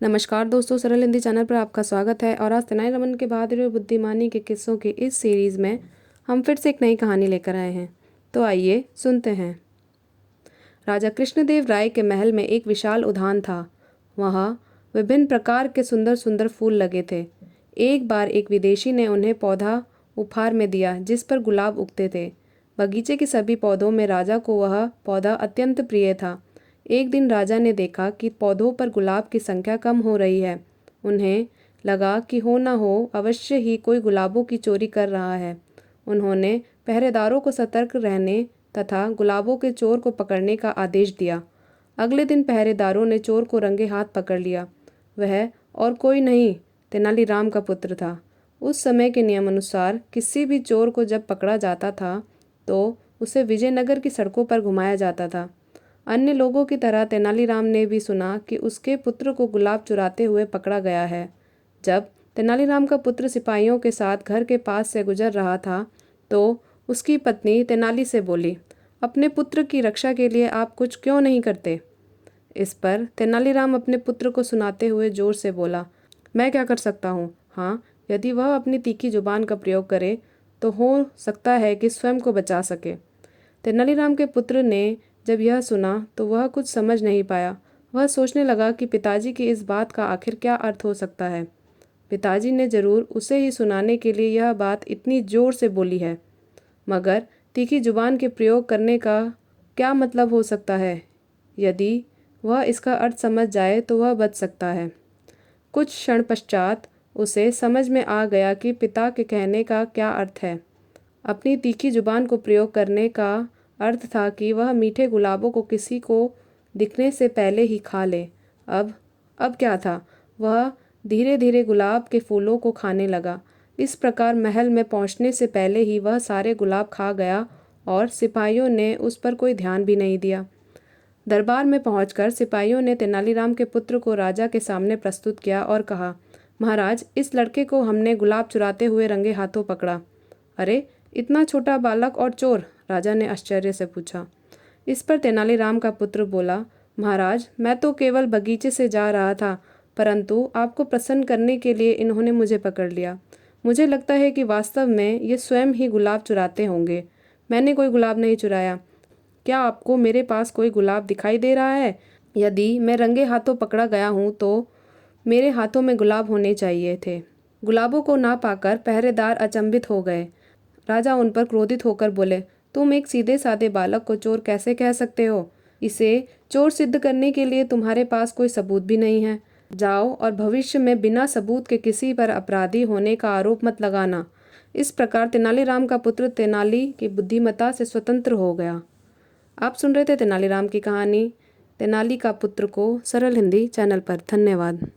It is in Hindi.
नमस्कार दोस्तों, सरल हिंदी चैनल पर आपका स्वागत है। और आज तेनालीरामन के बहादुरी और बुद्धिमानी के किस्सों की इस सीरीज़ में हम फिर से एक नई कहानी लेकर आए हैं। तो आइए सुनते हैं। राजा कृष्णदेव राय के महल में एक विशाल उद्यान था। वहाँ विभिन्न प्रकार के सुंदर सुंदर फूल लगे थे। एक बार एक विदेशी ने उन्हें पौधा उपहार में दिया जिस पर गुलाब उगते थे। बगीचे के सभी पौधों में राजा को वह पौधा अत्यंत प्रिय था। एक दिन राजा ने देखा कि पौधों पर गुलाब की संख्या कम हो रही है। उन्हें लगा कि हो न हो अवश्य ही कोई गुलाबों की चोरी कर रहा है। उन्होंने पहरेदारों को सतर्क रहने तथा गुलाबों के चोर को पकड़ने का आदेश दिया। अगले दिन पहरेदारों ने चोर को रंगे हाथ पकड़ लिया। वह और कोई नहीं, तेनालीराम का पुत्र था। उस समय के नियम अनुसार किसी भी चोर को जब पकड़ा जाता था तो उसे विजयनगर की सड़कों पर घुमाया जाता था। अन्य लोगों की तरह तेनालीराम ने भी सुना कि उसके पुत्र को गुलाब चुराते हुए पकड़ा गया है। जब तेनालीराम का पुत्र सिपाहियों के साथ घर के पास से गुजर रहा था तो उसकी पत्नी तेनाली से बोली, अपने पुत्र की रक्षा के लिए आप कुछ क्यों नहीं करते? इस पर तेनालीराम अपने पुत्र को सुनाते हुए जोर से बोला, मैं क्या कर सकता हूँ? हाँ, यदि वह अपनी तीखी जुबान का प्रयोग करे तो हो सकता है कि स्वयं को बचा सके। तेनालीराम के पुत्र ने जब यह सुना तो वह कुछ समझ नहीं पाया। वह सोचने लगा कि पिताजी की इस बात का आखिर क्या अर्थ हो सकता है। पिताजी ने जरूर उसे ही सुनाने के लिए यह बात इतनी जोर से बोली है, मगर तीखी जुबान के प्रयोग करने का क्या मतलब हो सकता है? यदि वह इसका अर्थ समझ जाए तो वह बच सकता है। कुछ क्षण पश्चात उसे समझ में आ गया कि पिता के कहने का क्या अर्थ है। अपनी तीखी जुबान को प्रयोग करने का अर्थ था कि वह मीठे गुलाबों को किसी को दिखने से पहले ही खा ले। अब क्या था? वह धीरे धीरे गुलाब के फूलों को खाने लगा। इस प्रकार महल में पहुंचने से पहले ही वह सारे गुलाब खा गया और सिपाहियों ने उस पर कोई ध्यान भी नहीं दिया। दरबार में पहुंचकर सिपाहियों ने तेनालीराम के पुत्र को राजा के सामने प्रस्तुत किया और कहा, महाराज, इस लड़के को हमने गुलाब चुराते हुए रंगे हाथों पकड़ा। अरे, इतना छोटा बालक और चोर? राजा ने आश्चर्य से पूछा। इस पर तेनालीराम का पुत्र बोला, महाराज, मैं तो केवल बगीचे से जा रहा था, परंतु आपको प्रसन्न करने के लिए इन्होंने मुझे पकड़ लिया। मुझे लगता है कि वास्तव में ये स्वयं ही गुलाब चुराते होंगे। मैंने कोई गुलाब नहीं चुराया। क्या आपको मेरे पास कोई गुलाब दिखाई दे रहा है? यदि मैं रंगे हाथों पकड़ा गया हूँ तो मेरे हाथों में गुलाब होने चाहिए थे। गुलाबों को ना पाकर पहरेदार अचंभित हो गए। राजा उन पर क्रोधित होकर बोले, तुम एक सीधे साधे बालक को चोर कैसे कह सकते हो? इसे चोर सिद्ध करने के लिए तुम्हारे पास कोई सबूत भी नहीं है। जाओ और भविष्य में बिना सबूत के किसी पर अपराधी होने का आरोप मत लगाना। इस प्रकार तेनालीराम का पुत्र तेनाली की बुद्धिमत्ता से स्वतंत्र हो गया। आप सुन रहे थे तेनालीराम की कहानी तेनाली का पुत्र को सरल हिंदी चैनल पर। धन्यवाद।